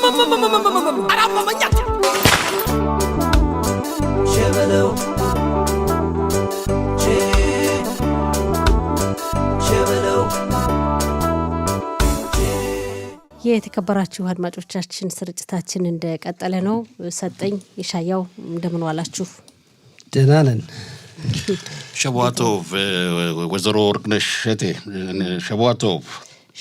አራማኛት ሸበለው የተከበራችሁ አድማጮቻችን ስርጭታችን እንደቀጠለ ነው። ሰጠኝ የሻያው እንደምን ዋላችሁ? ደህና ነን። ሸዋቶቭ ወዘሮ ወርቅነሽ እቴ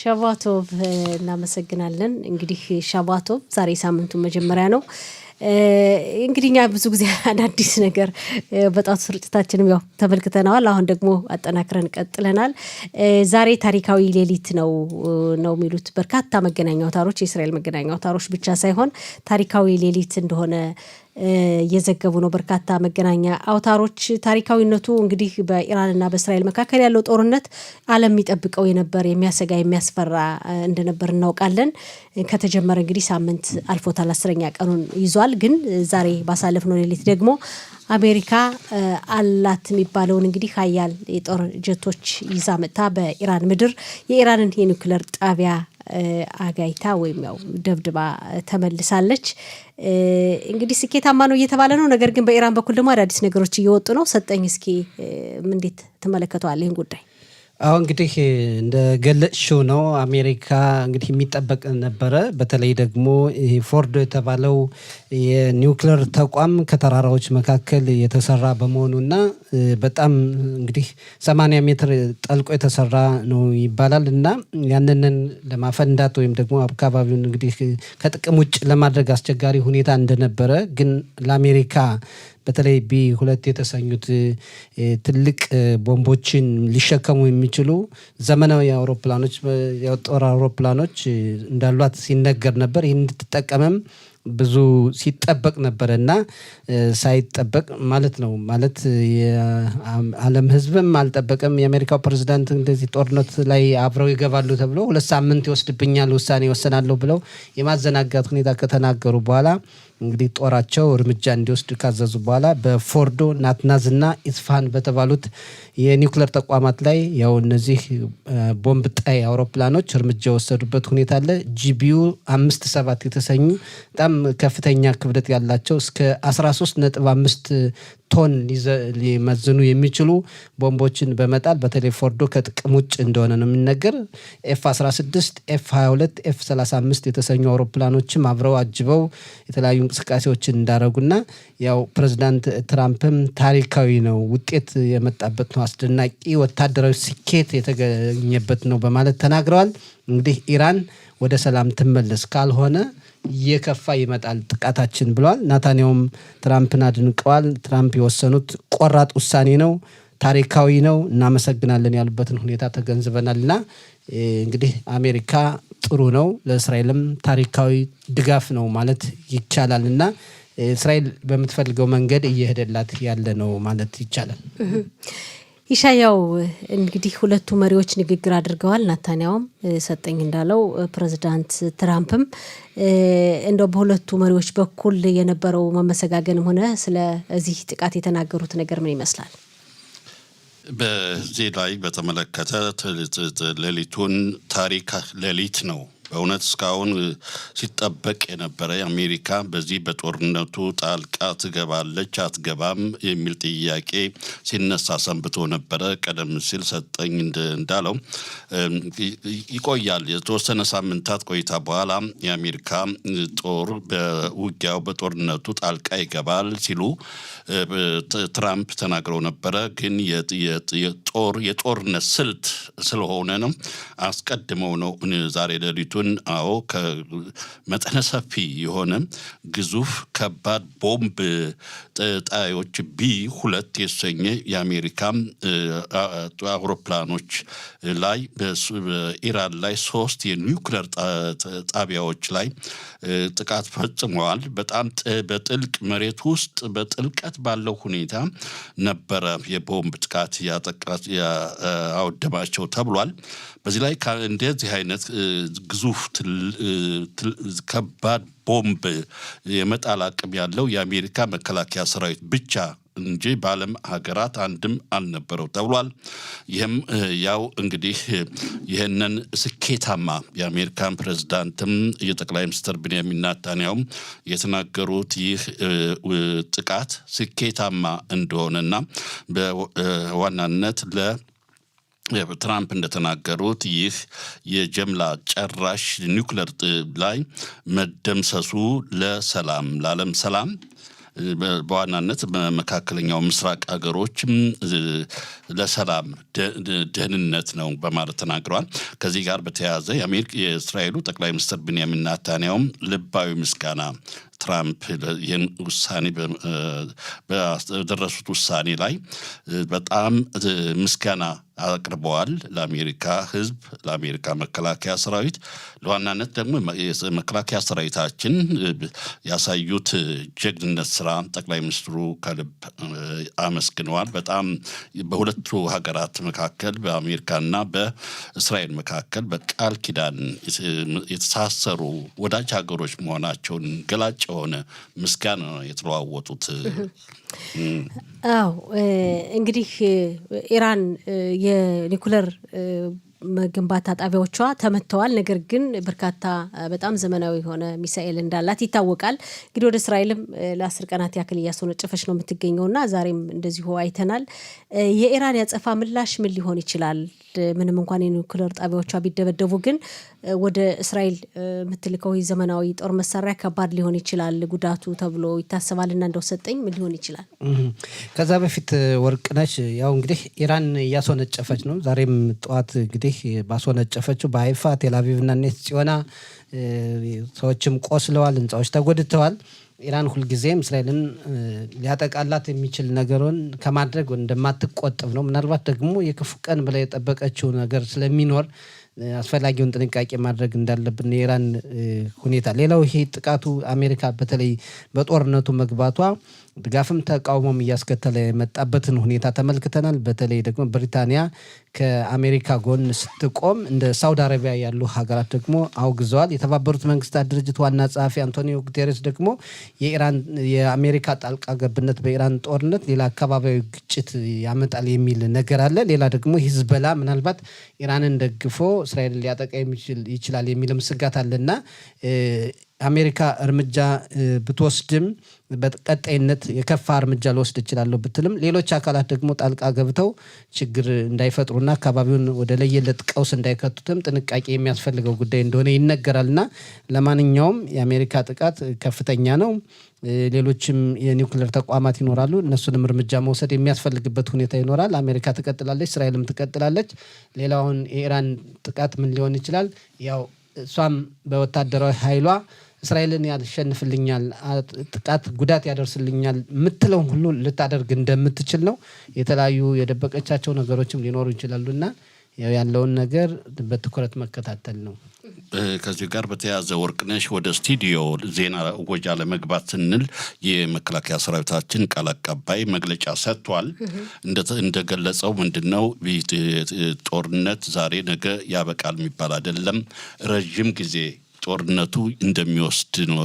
ሸዋቶቭ እናመሰግናለን። እንግዲህ ሸዋቶቭ ዛሬ ሳምንቱ መጀመሪያ ነው። እንግዲህ እኛ ብዙ ጊዜ አዳዲስ ነገር በጣት ስርጭታችንም ያው ተመልክተናል። አሁን ደግሞ አጠናክረን ቀጥለናል። ዛሬ ታሪካዊ ሌሊት ነው የሚሉት በርካታ መገናኛ አውታሮች፣ የእስራኤል መገናኛ አውታሮች ብቻ ሳይሆን ታሪካዊ ሌሊት እንደሆነ እየዘገቡ ነው በርካታ መገናኛ አውታሮች። ታሪካዊነቱ እንግዲህ በኢራንና በእስራኤል መካከል ያለው ጦርነት ዓለም የሚጠብቀው የነበር የሚያሰጋ የሚያስፈራ እንደነበር እናውቃለን። ከተጀመረ እንግዲህ ሳምንት አልፎታል፣ 10ኛ ቀኑን ይዟል። ግን ዛሬ ባሳለፍነው ሌሊት ደግሞ አሜሪካ አላት የሚባለውን እንግዲህ ሀያል የጦር ጀቶች ይዛ መጥታ በኢራን ምድር የኢራንን የኒውክሌር ጣቢያ አጋይታ ወይም ያው ደብድባ ተመልሳለች። እንግዲህ ስኬታማ ነው እየተባለ ነው። ነገር ግን በኢራን በኩል ደግሞ አዳዲስ ነገሮች እየወጡ ነው። ሰጠኝ እስኪ እንዴት ተመለከተዋል ይህን ጉዳይ? አሁን እንግዲህ እንደገለጽሽው ነው። አሜሪካ እንግዲህ የሚጠበቅ ነበረ። በተለይ ደግሞ ፎርዶ የተባለው የኒውክሌር ተቋም ከተራራዎች መካከል የተሰራ በመሆኑና በጣም እንግዲህ 80 ሜትር ጠልቆ የተሰራ ነው ይባላል እና ያንንን ለማፈንዳት ወይም ደግሞ አካባቢውን እንግዲህ ከጥቅም ውጭ ለማድረግ አስቸጋሪ ሁኔታ እንደነበረ ግን ለአሜሪካ በተለይ ቢ2 የተሰኙት ትልቅ ቦምቦችን ሊሸከሙ የሚችሉ ዘመናዊ አውሮፕላኖች የጦር አውሮፕላኖች እንዳሏት ሲነገር ነበር። ይህን እንድትጠቀመም ብዙ ሲጠበቅ ነበረ እና ሳይጠበቅ ማለት ነው ማለት የዓለም ሕዝብም አልጠበቀም። የአሜሪካው ፕሬዝዳንት እንደዚህ ጦርነት ላይ አብረው ይገባሉ ተብሎ 2 ሳምንት ይወስድብኛል ውሳኔ ይወሰናለሁ ብለው የማዘናጋት ሁኔታ ከተናገሩ በኋላ እንግዲህ ጦራቸው እርምጃ እንዲወስድ ካዘዙ በኋላ በፎርዶ ናትናዝና ኢስፋሃን በተባሉት የኒውክሌር ተቋማት ላይ ያው እነዚህ ቦምብ ጣይ አውሮፕላኖች እርምጃ የወሰዱበት ሁኔታ አለ። ጂቢዩ 57 የተሰኙ በጣም ከፍተኛ ክብደት ያላቸው እስከ 13.5 ቶን ሊመዝኑ የሚችሉ ቦምቦችን በመጣል በተለይ ፎርዶ ከጥቅም ውጭ እንደሆነ ነው የሚነገር። ኤፍ16፣ ኤፍ22፣ ኤፍ35 የተሰኙ አውሮፕላኖችም አብረው አጅበው የተለያዩ እንቅስቃሴዎችን እንዳረጉና ያው ፕሬዝዳንት ትራምፕም ታሪካዊ ነው ውጤት የመጣበት ነው አስደናቂ ወታደራዊ ስኬት የተገኘበት ነው በማለት ተናግረዋል። እንግዲህ ኢራን ወደ ሰላም ትመለስ ካልሆነ እየከፋ ይመጣል ጥቃታችን ብለዋል። ናታንያሁም ትራምፕን አድንቀዋል። ትራምፕ የወሰኑት ቆራጥ ውሳኔ ነው፣ ታሪካዊ ነው፣ እናመሰግናለን ያሉበትን ሁኔታ ተገንዝበናልና እንግዲህ አሜሪካ ጥሩ ነው፣ ለእስራኤልም ታሪካዊ ድጋፍ ነው ማለት ይቻላልና እስራኤል በምትፈልገው መንገድ እየሄደላት ያለ ነው ማለት ይቻላል። ኢሻያው እንግዲህ ሁለቱ መሪዎች ንግግር አድርገዋል። ናታንያሁም ሰጠኝ እንዳለው ፕሬዝዳንት ትራምፕም እንደው በሁለቱ መሪዎች በኩል የነበረው መመሰጋገንም ሆነ ስለዚህ ጥቃት የተናገሩት ነገር ምን ይመስላል? በዚህ ላይ በተመለከተ ሌሊቱን ታሪክ ሌሊት ነው። በእውነት እስካሁን ሲጠበቅ የነበረ አሜሪካ በዚህ በጦርነቱ ጣልቃ ትገባለች አትገባም የሚል ጥያቄ ሲነሳ ሰንብቶ ነበረ። ቀደም ሲል ሰጠኝ እንዳለው ይቆያል። የተወሰነ ሳምንታት ቆይታ በኋላ የአሜሪካ ጦር በውጊያው በጦርነቱ ጣልቃ ይገባል ሲሉ ትራምፕ ተናግረው ነበረ። ግን የጦርነት ስልት ስለሆነ ነው አስቀድመው ነው ዛሬ ሌሊቱ አዎ ከመጠነ ሰፊ የሆነ ግዙፍ ከባድ ቦምብ ጣዮች ቢ2 የተሰኘ የአሜሪካ አውሮፕላኖች ላይ በኢራን ላይ 3 የኒውክሌር ጣቢያዎች ላይ ጥቃት ፈጽመዋል። በጣም በጥልቅ መሬት ውስጥ በጥልቀት ባለው ሁኔታ ነበረ የቦምብ ጥቃት ያወደማቸው ተብሏል። በዚህ ላይ እንደዚህ አይነት ግዙፍ ከባድ ቦምብ የመጣል አቅም ያለው የአሜሪካ መከላከያ ሰራዊት ብቻ እንጂ በዓለም ሀገራት አንድም አልነበረው ተብሏል። ይህም ያው እንግዲህ ይህንን ስኬታማ የአሜሪካን ፕሬዝዳንትም የጠቅላይ ሚኒስትር ቤንያሚን ኔታንያሁም የተናገሩት ይህ ጥቃት ስኬታማ እንደሆነና በዋናነት ትራምፕ እንደተናገሩት ይህ የጀምላ ጨራሽ ኒውክለር ላይ መደምሰሱ ለዓለም ሰላም በዋናነት በመካከለኛው ምስራቅ ሀገሮችም ለሰላም ደህንነት ነው በማለት ተናግረዋል። ከዚህ ጋር በተያያዘ የእስራኤሉ ጠቅላይ ሚኒስትር ቤንያሚን ኔታንያሁም ልባዊ ምስጋና ትራምፕ ይህን ውሳኔ በደረሱት ውሳኔ ላይ በጣም ምስጋና አቅርበዋል። ለአሜሪካ ሕዝብ፣ ለአሜሪካ መከላከያ ሰራዊት፣ ለዋናነት ደግሞ መከላከያ ሰራዊታችን ያሳዩት ጀግንነት ስራ ጠቅላይ ሚኒስትሩ ከልብ አመስግነዋል። በጣም በሁለቱ ሀገራት መካከል በአሜሪካና በእስራኤል መካከል በቃል ኪዳን የተሳሰሩ ወዳጅ ሀገሮች መሆናቸውን ገላጭ የሆነ ምስጋና የተለዋወጡት። አዎ እንግዲህ ኢራን የኒኩለር ግንባታ ጣቢያዎቿ ተመተዋል። ነገር ግን በርካታ በጣም ዘመናዊ የሆነ ሚሳኤል እንዳላት ይታወቃል። እንግዲህ ወደ እስራኤልም ለ10 ቀናት ያክል እያስወነጨፈች ነው የምትገኘውና ዛሬም እንደዚሁ አይተናል። የኢራን ያጸፋ ምላሽ ምን ሊሆን ይችላል? ምንም እንኳን የኒኩለር ጣቢያዎቿ ቢደበደቡ ግን ወደ እስራኤል የምትልከው ዘመናዊ ጦር መሳሪያ ከባድ ሊሆን ይችላል ጉዳቱ ተብሎ ይታሰባልና እንደው ሰጠኝ ምን ሊሆን ይችላል? ከዛ በፊት ወርቅነሽ ያው እንግዲህ ኢራን እያስወነጨፈች ነው። ዛሬም ጠዋት እንግዲህ ባስወነጨፈችው በሀይፋ ቴልአቪቭ እና ኔስ ጽዮና ሰዎችም ቆስለዋል፣ ህንፃዎች ተጎድተዋል። ኢራን ሁልጊዜም እስራኤልን ሊያጠቃላት የሚችል ነገርን ከማድረግ እንደማትቆጠብ ነው። ምናልባት ደግሞ የክፉ ቀን ብላ የጠበቀችው ነገር ስለሚኖር አስፈላጊውን ጥንቃቄ ማድረግ እንዳለብን የኢራን ሁኔታ። ሌላው ይሄ ጥቃቱ አሜሪካ በተለይ በጦርነቱ መግባቷ ድጋፍም ተቃውሞም እያስከተለ የመጣበትን ሁኔታ ተመልክተናል። በተለይ ደግሞ ብሪታንያ ከአሜሪካ ጎን ስትቆም እንደ ሳውዲ አረቢያ ያሉ ሀገራት ደግሞ አውግዘዋል። የተባበሩት መንግስታት ድርጅት ዋና ጸሐፊ አንቶኒዮ ጉቴሬስ ደግሞ የአሜሪካ ጣልቃ ገብነት በኢራን ጦርነት ሌላ አካባቢያዊ ግጭት ያመጣል የሚል ነገር አለ። ሌላ ደግሞ ሂዝቦላ ምናልባት ኢራንን ደግፎ እስራኤልን ሊያጠቃ ይችላል የሚልም ስጋት አለና አሜሪካ እርምጃ ብትወስድም በቀጣይነት የከፋ እርምጃ ልወስድ እችላለሁ ብትልም ሌሎች አካላት ደግሞ ጣልቃ ገብተው ችግር እንዳይፈጥሩና አካባቢውን ወደ ለየለት ቀውስ እንዳይከቱትም ጥንቃቄ የሚያስፈልገው ጉዳይ እንደሆነ ይነገራልና ለማንኛውም የአሜሪካ ጥቃት ከፍተኛ ነው። ሌሎችም የኒውክሌር ተቋማት ይኖራሉ። እነሱንም እርምጃ መውሰድ የሚያስፈልግበት ሁኔታ ይኖራል። አሜሪካ ትቀጥላለች፣ እስራኤልም ትቀጥላለች። ሌላውን የኢራን ጥቃት ምን ሊሆን ይችላል? ያው እሷም በወታደራዊ ኃይሏ እስራኤልን ያሸንፍልኛል፣ ጥቃት ጉዳት ያደርስልኛል የምትለው ሁሉ ልታደርግ እንደምትችል ነው። የተለያዩ የደበቀቻቸው ነገሮችም ሊኖሩ ይችላሉና ያለውን ነገር በትኩረት መከታተል ነው። ከዚህ ጋር በተያያዘ ወርቅነሽ ወደ ስቱዲዮ ዜና ወጃ ለመግባት ስንል የመከላከያ ሰራዊታችን ቃል አቀባይ መግለጫ ሰጥቷል። እንደገለጸው ምንድነው ጦርነት ዛሬ ነገ ያበቃል የሚባል አይደለም። ረጅም ጊዜ ጦርነቱ እንደሚወስድ ነው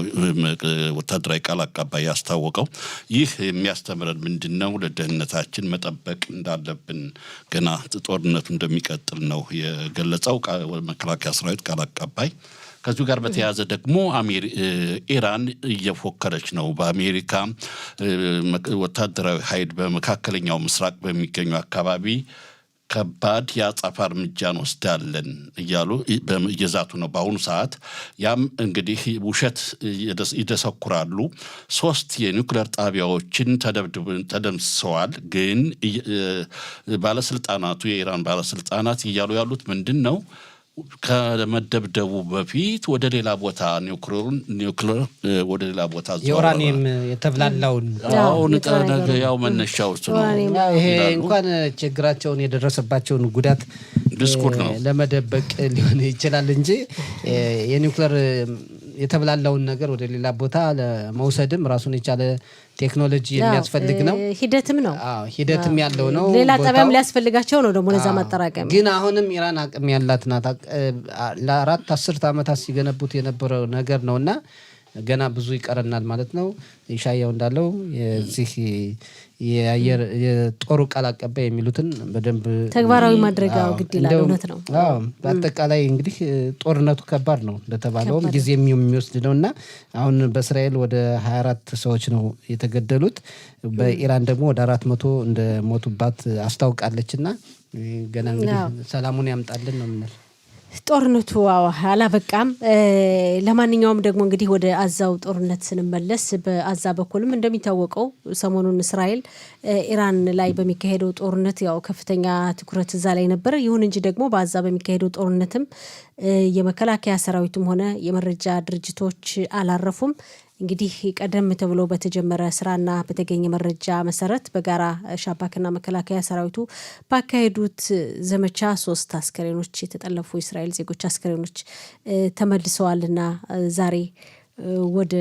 ወታደራዊ ቃል አቀባይ ያስታወቀው። ይህ የሚያስተምረን ምንድነው? ለደህንነታችን መጠበቅ እንዳለብን ገና ጦርነቱ እንደሚቀጥል ነው የገለጸው መከላከያ ሰራዊት ቃል አቀባይ። ከዚሁ ጋር በተያያዘ ደግሞ ኢራን እየፎከረች ነው። በአሜሪካ ወታደራዊ ኃይል በመካከለኛው ምስራቅ በሚገኙ አካባቢ ከባድ የአጸፋ እርምጃ እንወስዳለን እያሉ እየዛቱ ነው በአሁኑ ሰዓት። ያም እንግዲህ ውሸት ይደሰኩራሉ። 3 የኒውክሌር ጣቢያዎችን ተደምስሰዋል። ግን ባለስልጣናቱ የኢራን ባለስልጣናት እያሉ ያሉት ምንድን ነው? ከመደብደቡ በፊት ወደ ሌላ ቦታ ኒውክሌር ወደ ሌላ ቦታ የኡራኒየም የተብላላውን ያው መነሻው ነው። ይሄ እንኳን ችግራቸውን የደረሰባቸውን ጉዳት ዲስኩር ነው ለመደበቅ ሊሆን ይችላል እንጂ የኒውክሌር የተብላላውን ነገር ወደ ሌላ ቦታ ለመውሰድም ራሱን የቻለ ቴክኖሎጂ የሚያስፈልግ ነው። ሂደትም ነው። ሂደትም ያለው ነው። ሌላ ጣቢያም ሊያስፈልጋቸው ነው ደግሞ ለዛ ማጠራቀም። ግን አሁንም ኢራን አቅም ያላት ናት። ለ4 10 ዓመታት ሲገነቡት የነበረው ነገር ነውና ገና ብዙ ይቀረናል ማለት ነው። ኢሻያው እንዳለው የዚህ የአየር የጦሩ ቃል አቀባይ የሚሉትን በደንብ ተግባራዊ ማድረጋው ግድ ይላል። እውነት ነው። በአጠቃላይ እንግዲህ ጦርነቱ ከባድ ነው እንደተባለውም ጊዜ የሚወስድ ነው እና አሁን በእስራኤል ወደ 24 ሰዎች ነው የተገደሉት። በኢራን ደግሞ ወደ 400 እንደሞቱባት አስታውቃለች እና ገና እንግዲህ ሰላሙን ያምጣልን ነው የምንል። ጦርነቱ አላበቃም። ለማንኛውም ደግሞ እንግዲህ ወደ አዛው ጦርነት ስንመለስ በአዛ በኩልም እንደሚታወቀው ሰሞኑን እስራኤል ኢራን ላይ በሚካሄደው ጦርነት ያው ከፍተኛ ትኩረት እዛ ላይ ነበር። ይሁን እንጂ ደግሞ በአዛ በሚካሄደው ጦርነትም የመከላከያ ሰራዊቱም ሆነ የመረጃ ድርጅቶች አላረፉም። እንግዲህ ቀደም ተብሎ በተጀመረ ስራና በተገኘ መረጃ መሰረት በጋራ ሻባክና መከላከያ ሰራዊቱ ባካሄዱት ዘመቻ 3 አስከሬኖች የተጠለፉ የእስራኤል ዜጎች አስከሬኖች ተመልሰዋልና ዛሬ ወደ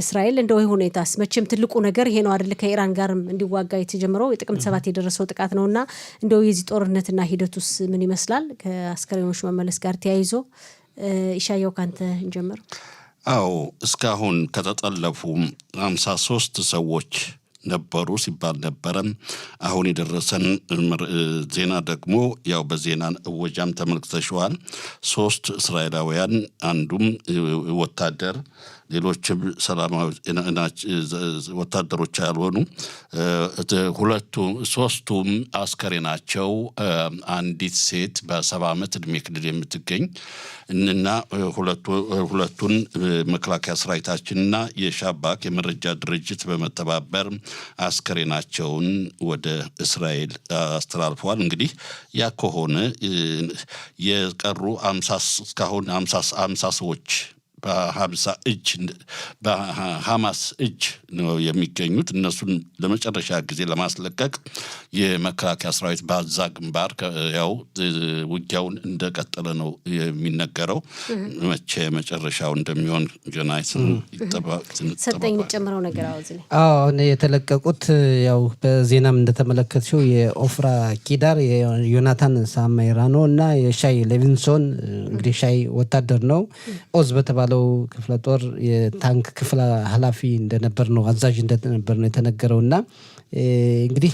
እስራኤል እንደው ይሄ ሁኔታስ መቼም ትልቁ ነገር ይሄ ነው አይደል? ከኢራን ጋርም እንዲዋጋ የተጀመረው የጥቅምት 7 የደረሰው ጥቃት ነውና እንደው የዚህ ጦርነትና ሂደቱስ ምን ይመስላል? ከአስከሬኖች መመለስ ጋር ተያይዞ ኢሻያው ካንተ እንጀምር። አዎ እስካሁን ከተጠለፉ 53 ሰዎች ነበሩ ሲባል ነበረ። አሁን የደረሰን ዜና ደግሞ ያው በዜና እወጃም ተመልክተሽዋል። 3 እስራኤላውያን አንዱም ወታደር ሌሎችም ሰላማዊ ወታደሮች ያልሆኑ ሶስቱም አስከሬናቸው አንዲት ሴት በ70 ዓመት ዕድሜ ክልል የምትገኝ እና ሁለቱን መከላከያ ሰራዊታችንና የሻባክ የመረጃ ድርጅት በመተባበር አስከሬናቸውን ወደ እስራኤል አስተላልፈዋል። እንግዲህ ያ ከሆነ የቀሩ 50 እስካሁን 50 ሰዎች በሐማስ እጅ ነው የሚገኙት። እነሱን ለመጨረሻ ጊዜ ለማስለቀቅ የመከላከያ ሰራዊት በአዛ ግንባር ያው ውጊያውን እንደቀጠለ ነው የሚነገረው። መቼ መጨረሻው እንደሚሆን ገና ሰጠኝ ጨምረው ነገር አውዝኝ። አሁን የተለቀቁት ያው በዜናም እንደተመለከተው የኦፍራ ኪዳር የዮናታን ሳማይራኖ እና የሻይ ሌቪንሶን እንግዲህ ሻይ ወታደር ነው ኦዝ በተባለው ክፍለ ጦር የታንክ ክፍል ኃላፊ እንደነበር ነው አዛዥ እንደነበር ነው የተነገረው እና እንግዲህ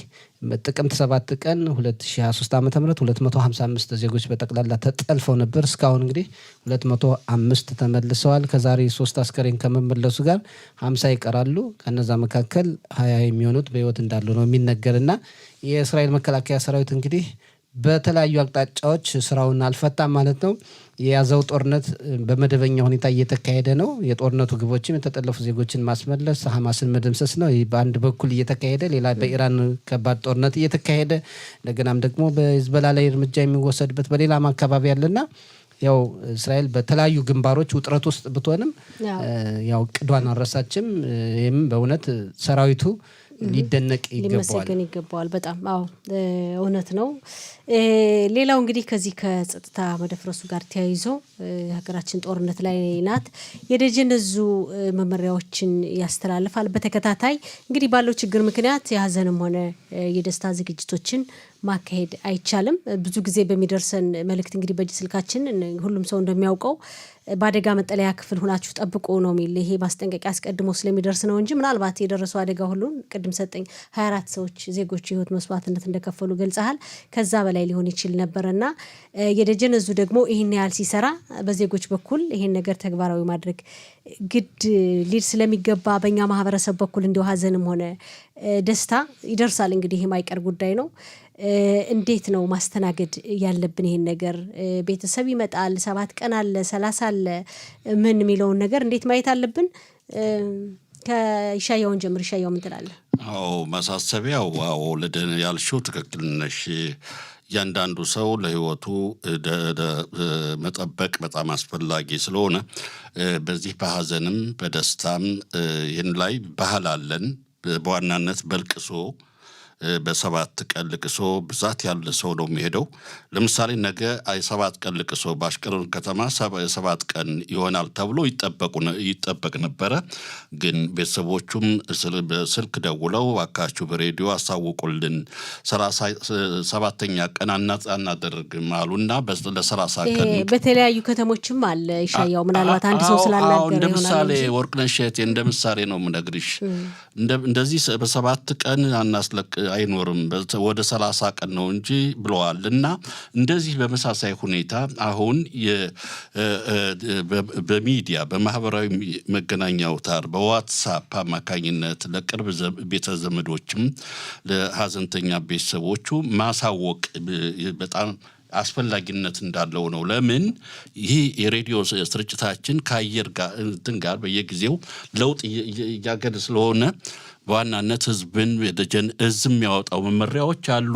ጥቅምት 7 ቀን 2023 ዓ.ም 255 ዜጎች በጠቅላላ ተጠልፈው ነበር። እስካሁን እንግዲህ 205 ተመልሰዋል። ከዛሬ 3 አስከሬን ከመመለሱ ጋር 50 ይቀራሉ። ከነዛ መካከል 20 የሚሆኑት በህይወት እንዳሉ ነው የሚነገርና የእስራኤል መከላከያ ሰራዊት እንግዲህ በተለያዩ አቅጣጫዎች ስራውን አልፈታም ማለት ነው። የያዘው ጦርነት በመደበኛ ሁኔታ እየተካሄደ ነው። የጦርነቱ ግቦችም የተጠለፉ ዜጎችን ማስመለስ፣ ሐማስን መደምሰስ ነው። በአንድ በኩል እየተካሄደ ሌላ በኢራን ከባድ ጦርነት እየተካሄደ እንደገናም ደግሞ በሂዝቦላ ላይ እርምጃ የሚወሰድበት በሌላም አካባቢ ያለና ያው እስራኤል በተለያዩ ግንባሮች ውጥረት ውስጥ ብትሆንም ያው ቅዷን አረሳችም። ይህም በእውነት ሰራዊቱ ሊደነቅ ሊመሰገን ይገባዋል። በጣም አዎ እውነት ነው። ሌላው እንግዲህ ከዚህ ከጸጥታ መደፍረሱ ጋር ተያይዞ ሀገራችን ጦርነት ላይ ናት። የደጀን ዕዙ መመሪያዎችን ያስተላልፋል በተከታታይ። እንግዲህ ባለው ችግር ምክንያት የሀዘንም ሆነ የደስታ ዝግጅቶችን ማካሄድ አይቻልም። ብዙ ጊዜ በሚደርሰን መልእክት እንግዲህ በእጅ ስልካችን ሁሉም ሰው እንደሚያውቀው በአደጋ መጠለያ ክፍል ሁናችሁ ጠብቁ ነው የሚል። ይሄ ማስጠንቀቂያ አስቀድሞ ስለሚደርስ ነው እንጂ ምናልባት የደረሰው አደጋ ሁሉን ቅድም ሰጠኝ 24 ሰዎች ዜጎች የህይወት መስዋዕትነት እንደከፈሉ ገልጸሃል። ከዛ በላይ ሊሆን ይችል ነበርና የደጀን ዕዙ ደግሞ ይህን ያህል ሲሰራ በዜጎች በኩል ይሄን ነገር ተግባራዊ ማድረግ ግድ ሊል ስለሚገባ በእኛ ማህበረሰብ በኩል እንዲሁ ሀዘንም ሆነ ደስታ ይደርሳል። እንግዲህ ይህ የማይቀር ጉዳይ ነው። እንዴት ነው ማስተናገድ ያለብን? ይሄን ነገር ቤተሰብ ይመጣል፣ 7 ቀን አለ፣ 30 አለ፣ ምን የሚለውን ነገር እንዴት ማየት አለብን? ከኢሻያውን ጀምር። ኢሻያው ምን ትላለህ? አዎ ማሳሰቢያው ለደን ያልሽው ትክክል ነሽ። እያንዳንዱ ሰው ለህይወቱ መጠበቅ በጣም አስፈላጊ ስለሆነ በዚህ በሀዘንም በደስታም ይህን ላይ ባህል አለን። በዋናነት በልቅሶ በሰባት ቀን ልቅሶ ብዛት ያለ ሰው ነው የሚሄደው። ለምሳሌ ነገ 7 ቀን ልቅሶ በአሽቀሎን ከተማ 7 ቀን ይሆናል ተብሎ ይጠበቅ ነበረ። ግን ቤተሰቦቹም በስልክ ደውለው አካችሁ በሬዲዮ አሳውቁልን 7ኛ ቀን አናደርግም አሉና ለ30 ቀን በተለያዩ ከተሞችም አለ ይሻያው ምናልባት አንድ ሰው ስላላገረ ይሆናል። እንደ ምሳሌ ወርቅነሽ እህቴ እንደ ምሳሌ ነው የምነግርሽ። እንደዚህ በ7 ቀን አይኖርም ወደ 30 ቀን ነው እንጂ ብለዋልና እንደዚህ በመሳሳይ ሁኔታ አሁን በሚዲያ በማህበራዊ መገናኛ አውታር በዋትስአፕ አማካኝነት ለቅርብ ቤተ ዘመዶችም ለሀዘንተኛ ቤተሰቦቹ ማሳወቅ በጣም አስፈላጊነት እንዳለው ነው። ለምን ይህ የሬዲዮ ስርጭታችን ከአየር ጋር በየጊዜው ለውጥ እያገደ ስለሆነ በዋናነት ህዝብን የደጀን እዝም ያወጣው መመሪያዎች አሉ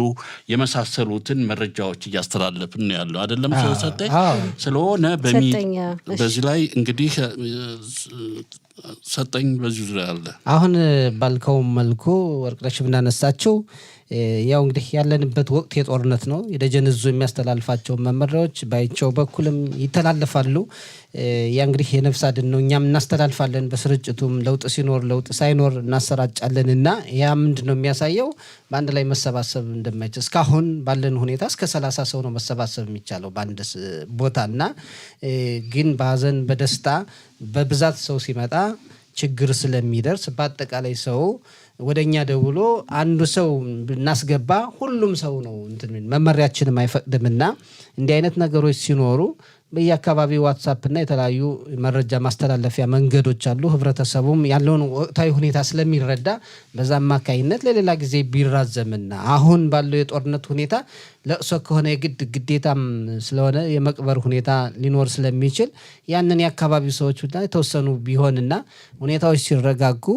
የመሳሰሉትን መረጃዎች እያስተላለፍን ያለው አይደለም ሰጠኝ ስለሆነ በዚህ ላይ እንግዲህ ሰጠኝ በዚህ ዙሪያ አለ። አሁን ባልከው መልኩ ወርቅነሽ ብናነሳቸው ያው እንግዲህ ያለንበት ወቅት የጦርነት ነው። የደጀን እዙ የሚያስተላልፋቸው መመሪያዎች ባይቸው በኩልም ይተላለፋሉ። ያ እንግዲህ የነፍስ አድን ነው። እኛም እናስተላልፋለን በስርጭቱም ለውጥ ሲኖር ለውጥ ሳይኖር እናሰራጫለንና ያ ምንድነው የሚያሳየው በአንድ ላይ መሰባሰብ እንደማይችል እስካሁን ባለን ሁኔታ እስከ 30 ሰው ነው መሰባሰብ የሚቻለው በአንድ ቦታና ግን በሀዘን በደስታ በብዛት ሰው ሲመጣ ችግር ስለሚደርስ በአጠቃላይ ሰው ወደኛ ደውሎ አንዱ ሰው ብናስገባ ሁሉም ሰው ነው መመሪያችንም አይፈቅድምና እንዲህ አይነት ነገሮች ሲኖሩ በየአካባቢው ዋትስአፕ እና የተለያዩ መረጃ ማስተላለፊያ መንገዶች አሉ። ህብረተሰቡም ያለውን ወቅታዊ ሁኔታ ስለሚረዳ በዛ አማካይነት ለሌላ ጊዜ ቢራዘምና አሁን ባለው የጦርነት ሁኔታ ለቅሶ ከሆነ ግዴታም ስለሆነ የመቅበር ሁኔታ ሊኖር ስለሚችል ያንን የአካባቢው ሰዎች የተወሰኑ ቢሆንና ሁኔታዎች ሲረጋጉ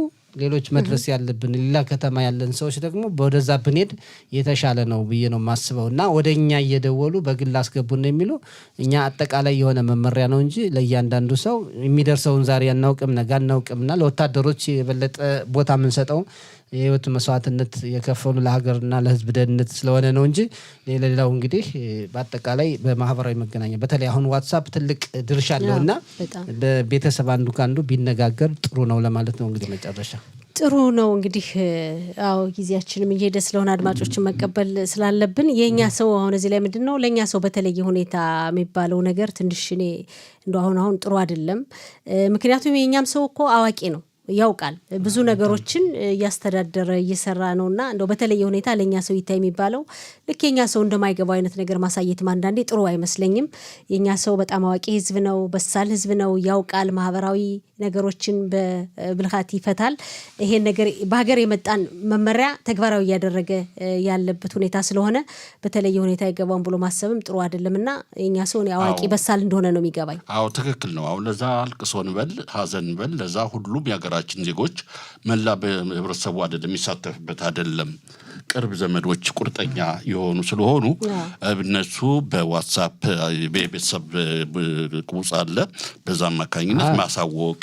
ሌሎች መድረስ ያለብን ሌላ ከተማ ያለን ሰዎች ደግሞ ወደዛ ብንሄድ የተሻለ ነው ብዬ ነው ማስበውና ወደኛ እየደወሉ በግል አስገቡን የሚሉ እኛ አጠቃላይ የሆነ መመሪያ ነው እንጂ ለእያንዳንዱ ሰው የሚደርሰውን ዛሬ አናውቅም ነገ አናውቅምና ለወታደሮች የበለጠ ቦታ የምንሰጠው የህይወት መስዋዕትነት የከፈሉ ለሀገርና ለህዝብ ደህንነት ስለሆነ ነው እንጂ ሌላው እንግዲህ በአጠቃላይ በማህበራዊ መገናኛ በተለይ አሁን ዋትስአፕ ትልቅ ድርሻ አለውና በቤተሰብ አንዱ ካንዱ ቢነጋገር ጥሩ ነው ለማለት ነው። እንግዲህ መጨረሻ ጥሩ ነው እንግዲህ ጊዜያችንም እየሄደ ስለሆነ አድማጮችን መቀበል ስላለብን የኛ ሰው አሁን እዚህ ላይ ምንድነው ለኛ ሰው በተለየ ሁኔታ የሚባለው ነገር ትንሽ እኔ እንደው አሁን ጥሩ አይደለም። ምክንያቱም የኛም ሰው እኮ አዋቂ ነው ያውቃል ብዙ ነገሮችን እያስተዳደረ እየሰራ ነውና እንደው በተለየ ሁኔታ ለኛ ሰው ይታይ የሚባለው ልክ የኛ ሰው እንደማይገባው አይነት ነገር ማሳየት አንዳንዴ ጥሩ አይመስለኝም። የኛ ሰው በጣም አዋቂ ህዝብ ነው በሳል ህዝብ ነው ያውቃል ማህበራዊ ነገሮችን በብልሃት ይፈታል። ይሄን ነገር በሀገር የመጣን መመሪያ ተግባራዊ ያደረገ ያለበት ሁኔታ ስለሆነ በተለየ ሁኔታ ይገባውን ብሎ ማሰብም ጥሩ አይደለምና የኛ ሰው ነው አዋቂ በሳል እንደሆነ ነው የሚገባኝ። አዎ ትክክል ነው። አሁን ለዛ አልቅሶን በል ሀዘን በል ለዛ ሁሉም ያገራችን ዜጎች መላ በህብረተሰቡ አይደለም የሚሳተፍበት አይደለም ቅርብ ዘመዶች ቁርጠኛ የሆኑ ስለሆኑ እነሱ በዋትስአፕ በቤተሰብ ቁጥር አለ በዛ አማካኝነት ማሳወቅ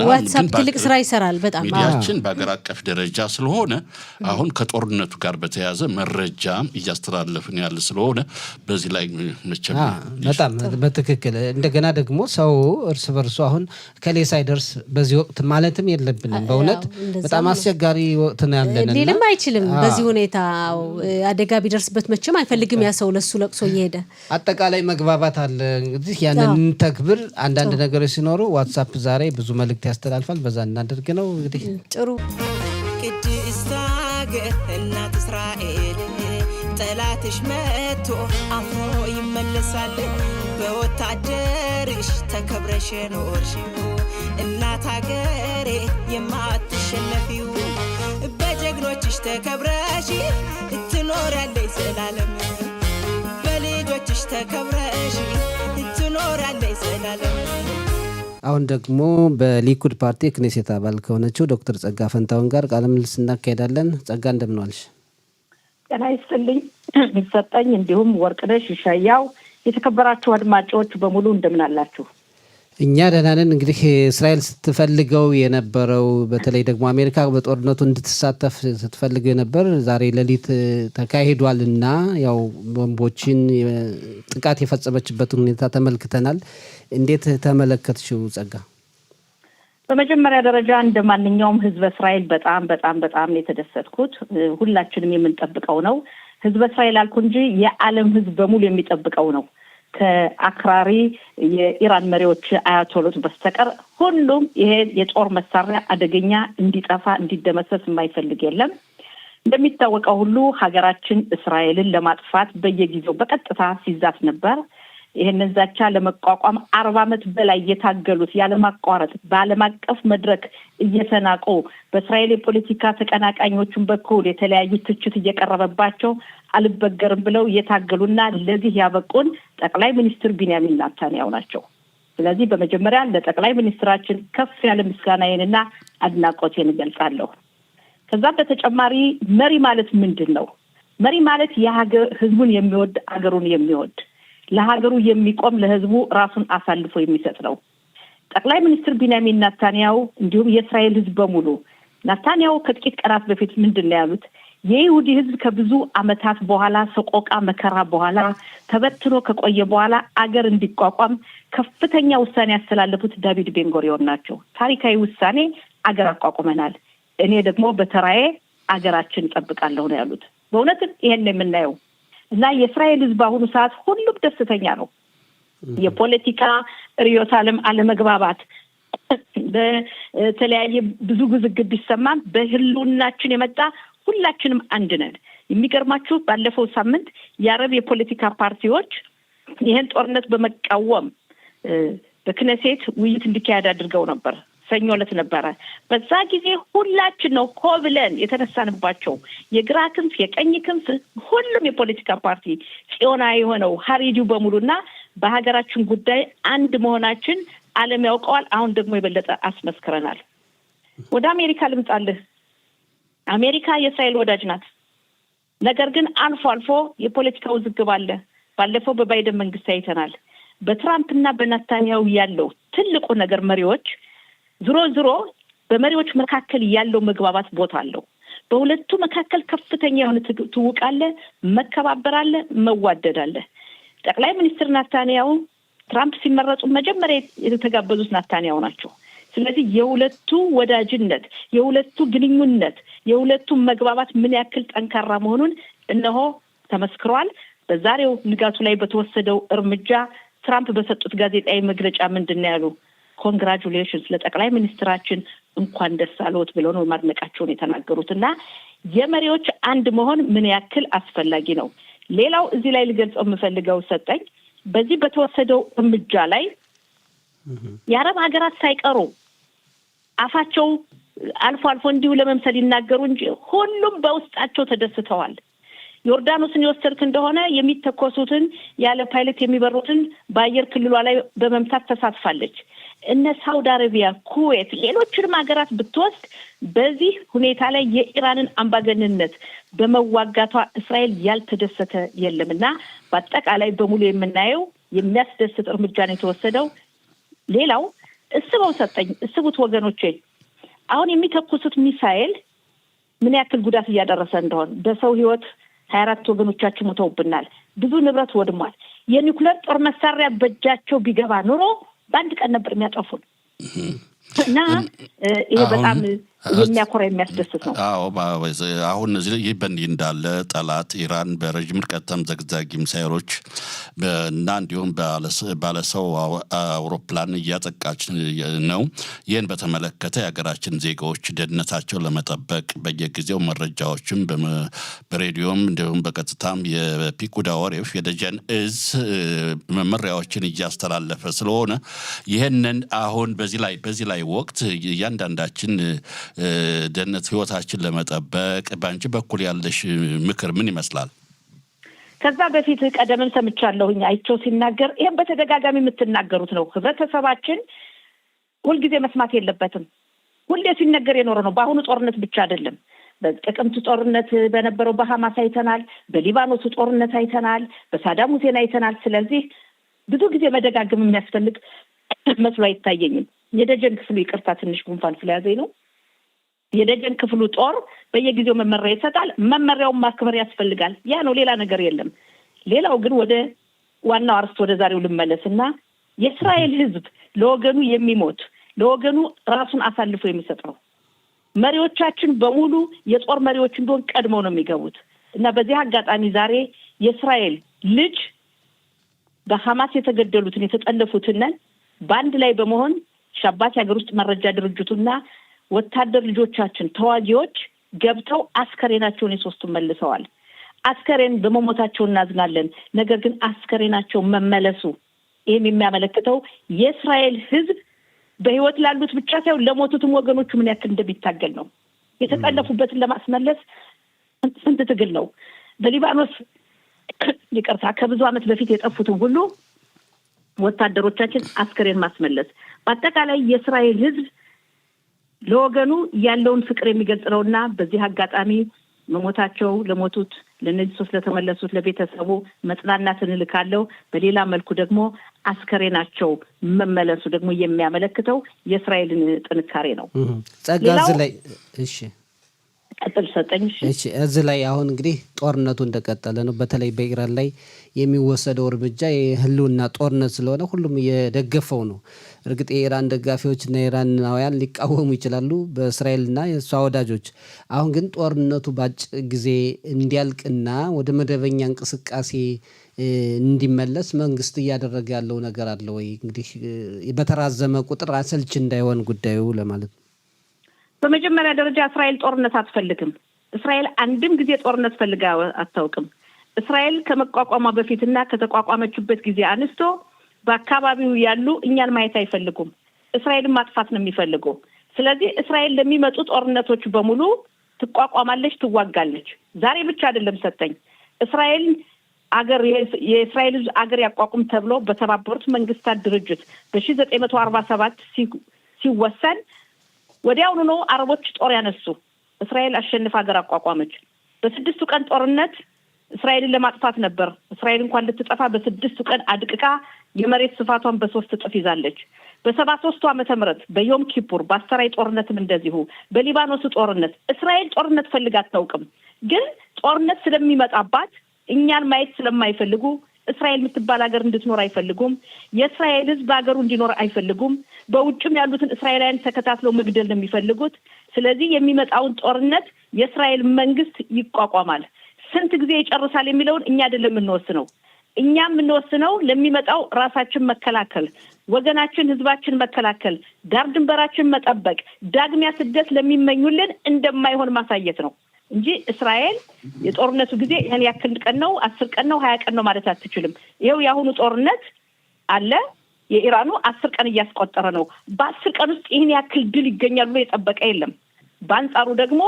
ዋትስአፕ ትልቅ ስራ ይሰራል በጣም ሚዲያችን በአገር አቀፍ ደረጃ ስለሆነ አሁን ከጦርነቱ ጋር በተያያዘ መረጃ እያስተላለፍን ያለ ስለሆነ በዚህ ላይ መቼም በጣም በትክክል እንደገና ደግሞ ሰው እርስ በርሱ አሁን ከሌ ሳይደርስ በዚህ ወቅት ማለትም የለብንም በእውነት በጣም አስቸጋሪ ወቅት ነው ያለንና ሊልም አይችልም በዚህ ሁኔታ አደጋ ቢደርስበት መቼም አይፈልግም ያ ሰው ለሱ ለቅሶ እየሄደ አጠቃላይ መግባባት አለ እንግዲህ ያንን ተክብር አንዳንድ ነገሮች ሲኖሩ ዋትስአፕ ዛሬ ብዙ መልእክት ያስተላልፋል በዛ እናደርግ ነው እንግዲህ ጥሩ ቅድስት ሀገር እናት እስራኤል ጠላትሽ መቶ አፍሮ ይመለሳል በወታደርሽ ተከብረሽ ኖርሽው እናት ሀገሬ የማትሸነፊው በጀግኖችሽ ተከብረሽ ትኖሪያለሽ ዘላለም በልጆችሽ ተከብረሽ ትኖሪያለሽ ዘላለም። አሁን ደግሞ በሊኩድ ፓርቲ ክኔሴት አባል ከሆነችው ዶክተር ጸጋ ፈንታውን ጋር ቃለ ምልልስ እናካሄዳለን። ጸጋ እንደምን ዋልሽ? ጤና ይስጥልኝ ሰጠኝ እንዲሁም ወርቅነሽ ይሻያው የተከበራችሁ አድማጮች በሙሉ እንደምን አላችሁ? እኛ ደህና ነን። እንግዲህ እስራኤል ስትፈልገው የነበረው በተለይ ደግሞ አሜሪካ በጦርነቱ እንድትሳተፍ ስትፈልገው የነበር ዛሬ ሌሊት ተካሂዷልና ያው ቦምቦችን ጥቃት የፈጸመችበትን ሁኔታ ተመልክተናል። እንዴት ተመለከትሽው ጸጋ? በመጀመሪያ ደረጃ እንደ ማንኛውም ህዝብ እስራኤል በጣም የተደሰትኩት ሁላችንም የምንጠብቀው ነው። ህዝብ እስራኤል አልኩ እንጂ የዓለም ህዝብ በሙሉ የሚጠብቀው ነው። ከአክራሪ የኢራን መሪዎች አያቶሎት በስተቀር ሁሉም ይሄ የጦር መሳሪያ አደገኛ እንዲጠፋ እንዲደመሰስ የማይፈልግ የለም። እንደሚታወቀው ሁሉ ሀገራችን እስራኤልን ለማጥፋት በየጊዜው በቀጥታ ሲዛት ነበር። ይሄንን ዛቻ ለመቋቋም 40 ዓመት በላይ የታገሉት ያለማቋረጥ በዓለም አቀፍ መድረክ እየተናቁ በእስራኤል የፖለቲካ ተቀናቃኞቹን በኩል የተለያዩ ትችት እየቀረበባቸው አልበገርም ብለው እየታገሉና ለዚህ ያበቁን ጠቅላይ ሚኒስትር ቢንያሚን ኔታንያሁ ናቸው። ስለዚህ በመጀመሪያ ለጠቅላይ ሚኒስትራችን ከፍ ያለ ምስጋናዬንና አድናቆቴን እገልጻለሁ። ከዛ በተጨማሪ መሪ ማለት ምንድን ነው? መሪ ማለት የሀገር ህዝቡን የሚወድ አገሩን የሚወድ ለሀገሩ የሚቆም ለህዝቡ ራሱን አሳልፎ የሚሰጥ ነው። ጠቅላይ ሚኒስትር ቢንያሚን ኔታንያሁ እንዲሁም የእስራኤል ህዝብ በሙሉ ኔታንያሁ ከጥቂት ቀናት በፊት ምንድን ነው ያሉት? የይሁዲ ህዝብ ከብዙ ዓመታት በኋላ ሰቆቃ መከራ በኋላ ተበትኖ ከቆየ በኋላ አገር እንዲቋቋም ከፍተኛ ውሳኔ ያስተላለፉት ዳቪድ ቤንጎሪዮን ናቸው። ታሪካዊ ውሳኔ፣ አገር አቋቁመናል፣ እኔ ደግሞ በተራዬ አገራችን እጠብቃለሁ ነው ያሉት። በእውነትም ይሄን የምናየው እና የእስራኤል ህዝብ በአሁኑ ሰዓት ሁሉም ደስተኛ ነው። የፖለቲካ ርዕዮተ ዓለም አለመግባባት በተለያየ ብዙ ግዝግብ ቢሰማም በህልውናችን የመጣ ሁላችንም አንድ ነን። የሚገርማችሁ ባለፈው ሳምንት የአረብ የፖለቲካ ፓርቲዎች ይህን ጦርነት በመቃወም በክነሴት ውይይት እንዲካሄድ አድርገው ነበር። ሰኞ ዕለት ነበረ። በዛ ጊዜ ሁላችን ነው ኮብለን የተነሳንባቸው የግራ ክንፍ የቀኝ ክንፍ ሁሉም የፖለቲካ ፓርቲ ጽዮናዊ የሆነው ሀሪዲው በሙሉና በሀገራችን ጉዳይ አንድ መሆናችን ዓለም ያውቀዋል። አሁን ደግሞ የበለጠ አስመስክረናል። ወደ አሜሪካ ልምጣልህ። አሜሪካ የእስራኤል ወዳጅ ናት። ነገር ግን አልፎ አልፎ የፖለቲካ ውዝግብ አለ። ባለፈው በባይደን መንግስት አይተናል። በትራምፕና በኔታንያሁ ያለው ትልቁ ነገር መሪዎች ዝሮ በመሪዎች መካከል ያለው መግባባት ቦታ አለው። በሁለቱ መካከል ከፍተኛ የሆነ ትውውቅ አለ፣ መከባበር አለ፣ መዋደድ አለ። ጠቅላይ ሚኒስትር ኔታንያሁ ትራምፕ ሲመረጡ መጀመሪያ የተጋበዙት ኔታንያሁ ናቸው። ስለዚህ የሁለቱ ወዳጅነት፣ የሁለቱ ግንኙነት፣ የሁለቱ መግባባት ምን ያክል ጠንካራ መሆኑን እነሆ ተመስክሯል። በዛሬው ንጋቱ ላይ በተወሰደው እርምጃ ትራምፕ በሰጡት ጋዜጣዊ መግለጫ ምንድን ነው ያሉ? ኮንግራቹሌሽንስ ለጠቅላይ ሚኒስትራችን እንኳን ደስ አለዎት ብለው ነው ማድነቃቸውን የተናገሩት። እና የመሪዎች አንድ መሆን ምን ያክል አስፈላጊ ነው። ሌላው እዚህ ላይ ልገልጸው የምፈልገው ሰጠኝ በዚህ በተወሰደው እርምጃ ላይ የአረብ ሀገራት ሳይቀሩ አፋቸው አልፎ አልፎ እንዲሁ ለመምሰል ይናገሩ እንጂ ሁሉም በውስጣቸው ተደስተዋል። ዮርዳኖስን የወሰድክ እንደሆነ የሚተኮሱትን ያለ ፓይለት የሚበሩትን በአየር ክልሏ ላይ በመምታት ተሳትፋለች። እነ ሳውዲ አረቢያ፣ ኩዌት፣ ሌሎችንም ሀገራት ብትወስድ በዚህ ሁኔታ ላይ የኢራንን አምባገነንነት በመዋጋቷ እስራኤል ያልተደሰተ የለምና በአጠቃላይ በሙሉ የምናየው የሚያስደስት እርምጃ ነው የተወሰደው። ሌላው እስቡት ወገኖቼ፣ አሁን የሚተኩሱት ሚሳኤል ምን ያክል ጉዳት እያደረሰ እንደሆነ በሰው ህይወት 24 ወገኖቻችን ሞተውብናል። ብዙ ንብረት ወድሟል። የኒውክሌር ጦር መሳሪያ በእጃቸው ቢገባ ኑሮ በአንድ ቀን ነበር የሚያጠፉን እና ይሄ በጣም የሚያኮራ የሚያስደስት ነው። አሁን ይህ በእንዲህ እንዳለ ጠላት ኢራን በረጅም ርቀት ተምዘግዛጊ ሚሳይሎች እና እንዲሁም ባለሰው አውሮፕላን እያጠቃች ነው። ይህን በተመለከተ የሀገራችን ዜጋዎች ደህንነታቸውን ለመጠበቅ በየጊዜው መረጃዎችም በሬዲዮም እንዲሁም በቀጥታም የፒኩዳ ወሬፍ የደጀን እዝ መመሪያዎችን እያስተላለፈ ስለሆነ ይህንን አሁን በዚህ ላይ ወቅት እያንዳንዳችን ደህንነት ህይወታችን ለመጠበቅ በአንቺ በኩል ያለሽ ምክር ምን ይመስላል? ከዛ በፊት ቀደምም ሰምቻለሁኝ አይቸው ሲናገር ይሄን በተደጋጋሚ የምትናገሩት ነው። ህብረተሰባችን ሁልጊዜ መስማት የለበትም። ሁሌ ሲነገር የኖረ ነው። በአሁኑ ጦርነት ብቻ አይደለም። በጥቅምት ጦርነት በነበረው በሐማስ አይተናል፣ በሊባኖስ ጦርነት አይተናል፣ በሳዳም ሁሴን አይተናል። ስለዚህ ብዙ ጊዜ መደጋገም የሚያስፈልግ መስሎ አይታየኝም። የደጀን ክፍሉ ይቅርታ ትንሽ ጉንፋን ስለያዘኝ ነው። የደጀን ክፍሉ ጦር በየጊዜው መመሪያ ይሰጣል። መመሪያውን ማክበር ያስፈልጋል። ያ ነው፣ ሌላ ነገር የለም። ሌላው ግን ወደ ዋናው አርስት ወደ ዛሬው ልመለስና የእስራኤል ሕዝብ ለወገኑ የሚሞት ለወገኑ ራሱን አሳልፎ የሚሰጥ ነው። መሪዎቻችን በሙሉ የጦር መሪዎች እንደሆን ቀድመው ነው የሚገቡት እና በዚህ አጋጣሚ ዛሬ የእስራኤል ልጅ በሐማስ የተገደሉትን የተጠለፉትን በአንድ ላይ በመሆን ሻባት የሀገር ውስጥ መረጃ ድርጅቱና ወታደር ልጆቻችን ተዋጊዎች ገብተው አስከሬናቸውን የሶስቱን መልሰዋል። አስከሬን በመሞታቸው እናዝናለን። ነገር ግን አስከሬናቸው መመለሱ ይህም የሚያመለክተው የእስራኤል ሕዝብ በህይወት ላሉት ብቻ ሳይሆን ለሞቱትም ወገኖቹ ምን ያክል እንደሚታገል ነው። የተጠለፉበትን ለማስመለስ ስንት ትግል ነው። በሊባኖስ ይቅርታ ከብዙ ዓመት በፊት የጠፉትን ሁሉ ወታደሮቻችን አስከሬን ማስመለስ፣ በአጠቃላይ የእስራኤል ሕዝብ ለወገኑ ያለውን ፍቅር የሚገልጽ ነውና በዚህ አጋጣሚ መሞታቸው ለሞቱት ለነዚህ ሶስት ለተመለሱት ለቤተሰቡ መጽናናትን እልካለሁ። በሌላ መልኩ ደግሞ አስከሬናቸው መመለሱ ደግሞ የሚያመለክተው የእስራኤልን ጥንካሬ ነው። ጸጋዝ ላይ እሺ ቀጥል ሰጠኝ። እሺ እዚህ ላይ አሁን እንግዲህ ጦርነቱ እንደቀጠለ ነው። በተለይ በኢራን ላይ የሚወሰደው እርምጃ የህልውና ጦርነት ስለሆነ ሁሉም የደገፈው ነው። እርግጥ የኢራን ደጋፊዎችና ኢራናውያን ሊቃወሙ ይችላሉ፣ በእስራኤልና የእሷ ወዳጆች። አሁን ግን ጦርነቱ በአጭር ጊዜ እንዲያልቅና ወደ መደበኛ እንቅስቃሴ እንዲመለስ መንግስት እያደረገ ያለው ነገር አለ ወይ? እንግዲህ በተራዘመ ቁጥር አሰልች እንዳይሆን ጉዳዩ ለማለት ነው። በመጀመሪያ ደረጃ እስራኤል ጦርነት አትፈልግም። እስራኤል አንድም ጊዜ ጦርነት ፈልጋ አታውቅም። እስራኤል ከመቋቋሟ በፊትና ከተቋቋመችበት ጊዜ አንስቶ በአካባቢው ያሉ እኛን ማየት አይፈልጉም። እስራኤልን ማጥፋት ነው የሚፈልጉ። ስለዚህ እስራኤል ለሚመጡ ጦርነቶች በሙሉ ትቋቋማለች፣ ትዋጋለች። ዛሬ ብቻ አይደለም ሰጠኝ እስራኤል የእስራኤል አገር ያቋቁም ተብሎ በተባበሩት መንግስታት ድርጅት በ1947 ሲወሰን ወዲያውኑ ነው አረቦች ጦር ያነሱ። እስራኤል አሸንፋ ሀገር አቋቋመች። በስድስቱ ቀን ጦርነት እስራኤልን ለማጥፋት ነበር። እስራኤል እንኳን ልትጠፋ በስድስቱ ቀን አድቅቃ የመሬት ስፋቷን በ3 እጥፍ ይዛለች። በ73 ዓመተ ምህረት በዮም ኪፑር በአስተራይ ጦርነትም እንደዚሁ በሊባኖስ ጦርነት እስራኤል ጦርነት ፈልጋ አታውቅም። ግን ጦርነት ስለሚመጣባት እኛን ማየት ስለማይፈልጉ እስራኤል የምትባል ሀገር እንድትኖር አይፈልጉም። የእስራኤል ሕዝብ በሀገሩ እንዲኖር አይፈልጉም። በውጭም ያሉትን እስራኤላውያን ተከታትለው መግደል ነው የሚፈልጉት። ስለዚህ የሚመጣውን ጦርነት የእስራኤል መንግስት ይቋቋማል። ስንት ጊዜ ይጨርሳል የሚለውን እኛ አይደለም የምንወስነው። እኛ የምንወስነው ለሚመጣው ራሳችን መከላከል፣ ወገናችን ህዝባችን መከላከል፣ ዳር ድንበራችን መጠበቅ፣ ዳግሚያ ስደት ለሚመኙልን እንደማይሆን ማሳየት ነው እንጂ እስራኤል የጦርነቱ ጊዜ ይሄን ያክል ቀን ነው 10 ቀን ነው 20 ቀን ነው ማለት አትችልም። ይሄው የአሁኑ ጦርነት አለ። የኢራኑ 10 ቀን እያስቆጠረ ነው። በ10 ቀን ውስጥ ይሄን ያክል ድል ይገኛል ብሎ የጠበቀ የለም። በአንጻሩ ደግሞ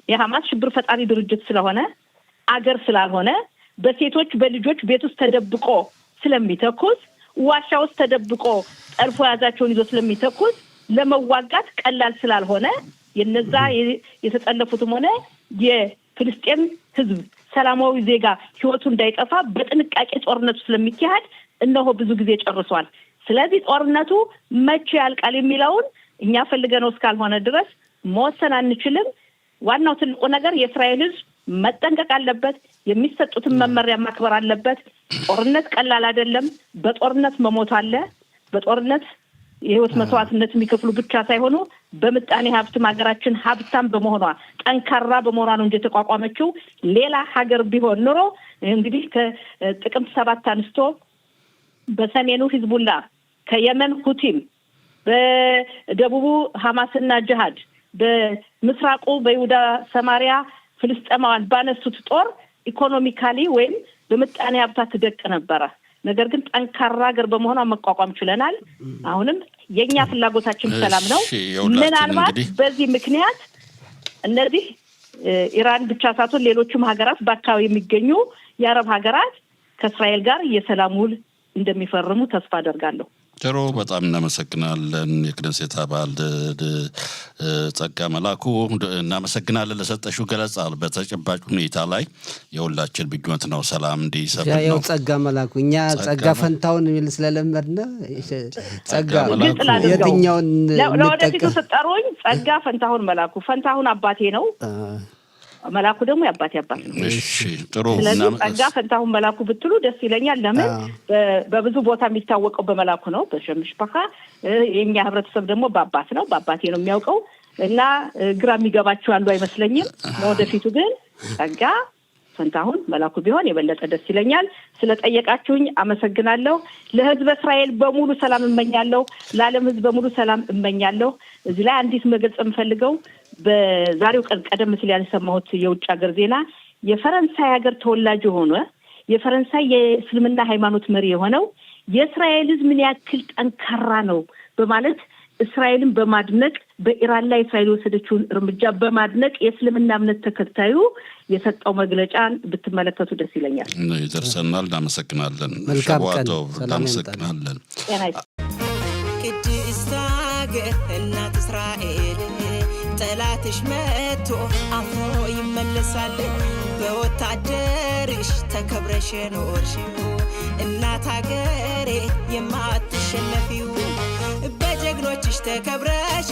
የሐማስ ሽብር ፈጣሪ ድርጅት ስለሆነ አገር ስላልሆነ በሴቶች በልጆች ቤት ውስጥ ተደብቆ ስለሚተኩስ ዋሻ ውስጥ ተደብቆ ጠልፎ ያዛቸውን ይዞ ስለሚተኩስ ለመዋጋት ቀላል ስላልሆነ የነዛ የተጠለፉትም ሆነ የፍልስጤም ህዝብ ሰላማዊ ዜጋ ህይወቱ እንዳይጠፋ በጥንቃቄ ጦርነቱ ስለሚካሄድ እነሆ ብዙ ጊዜ ጨርሷል። ስለዚህ ጦርነቱ መቼ ያልቃል የሚለውን እኛ ፈልገነው እስካልሆነ ድረስ መወሰን አንችልም። ዋናው ትልቁ ነገር የእስራኤል ህዝብ መጠንቀቅ አለበት። የሚሰጡትን መመሪያ ማክበር አለበት። ጦርነት ቀላል አይደለም። በጦርነት መሞት አለ። በጦርነት የህይወት መስዋዕትነት የሚከፍሉ ብቻ ሳይሆኑ በምጣኔ ሀብትም ሀገራችን ሀብታም በመሆኗ ጠንካራ በመሆኗ ነው እንጂ የተቋቋመችው። ሌላ ሀገር ቢሆን ኑሮ እንግዲህ ከጥቅምት 7 አንስቶ በሰሜኑ ሂዝቡላ፣ ከየመን ሁቲም፣ በደቡቡ ሐማስና ጅሃድ፣ በምስራቁ በይሁዳ ሰማሪያ ፍልስጤማውያን ባነሱት ጦር ኢኮኖሚካሊ ወይም በምጣኔ ሀብታት ትደቅ ነበረ። ነገር ግን ጠንካራ ሀገር በመሆኗ መቋቋም ችለናል። አሁንም የኛ ፍላጎታችን ሰላም ነው። ምናልባት በዚህ ምክንያት እነዚህ ኢራን ብቻ ሳትሆን ሌሎችም ሀገራት በአካባቢ የሚገኙ የአረብ ሀገራት ከእስራኤል ጋር የሰላም ውል እንደሚፈርሙ ተስፋ አደርጋለሁ። ጥሩ፣ በጣም እናመሰግናለን። የክነሴት አባል ጸጋ መላኩ እናመሰግናለን ለሰጠሽው ገለጻ። በተጨባጭ ሁኔታ ላይ የሁላችን ምኞት ነው ሰላም እንዲሰፍን ነው። ያው ጸጋ መላኩ እኛ ጸጋ ፈንታውን የሚል ስለለመድና ጸጋ የትኛውን ለወደፊቱ ስጠሩኝ ጸጋ ፈንታሁን መላኩ ፈንታሁን አባቴ ነው። መላኩ ደግሞ ያባቴ አባት ነው። እሺ ጥሩ። ስለዚህ ጸጋ ፈንታሁን መላኩ ብትሉ ደስ ይለኛል። ለምን በብዙ ቦታ የሚታወቀው በመላኩ ነው። በሸምሽ ፓካ የኛ ህብረተሰብ ደግሞ በአባት ነው። በአባቴ ነው የሚያውቀው እና ግራ የሚገባችሁ አንዱ አይመስለኝም። ለወደፊቱ ግን ጸጋ ፈንታሁን መላኩ ቢሆን የበለጠ ደስ ይለኛል። ስለጠየቃችሁኝ አመሰግናለሁ። ለህዝብ እስራኤል በሙሉ ሰላም እመኛለሁ። ለዓለም ህዝብ በሙሉ ሰላም እመኛለሁ። እዚህ ላይ አንዲት መግለጽ የምፈልገው በዛሬው ቀን ቀደም ሲል ያልሰማሁት የውጭ ሀገር ዜና የፈረንሳይ ሀገር ተወላጅ የሆነ የፈረንሳይ የእስልምና ሃይማኖት መሪ የሆነው የእስራኤል ህዝብ ምን ያክል ጠንካራ ነው በማለት እስራኤልን በማድነቅ በኢራን ላይ እስራኤል ወሰደችውን እርምጃ በማድነቅ የእስልምና እምነት ተከታዩ የሰጠው መግለጫን ብትመለከቱ ደስ ይለኛል። ይደርሰናል። እናመሰግናለን። መልካም ቀን። እናመሰግናለን። ቅድስት ሀገር እናት እስራኤል ጠላትሽ መቶ አፍሮ ይመለሳል። በወታደርሽ ተከብረሽ ኖርሽው እናት ሀገሬ የማትሸነፊው በጀግኖችሽ ተከብረሽ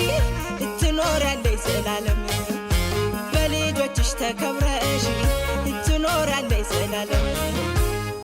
ትኖሪያለሽ ዘላለም። በልጆችሽ ተከብረሽ ትኖሪያለሽ ዘላለም።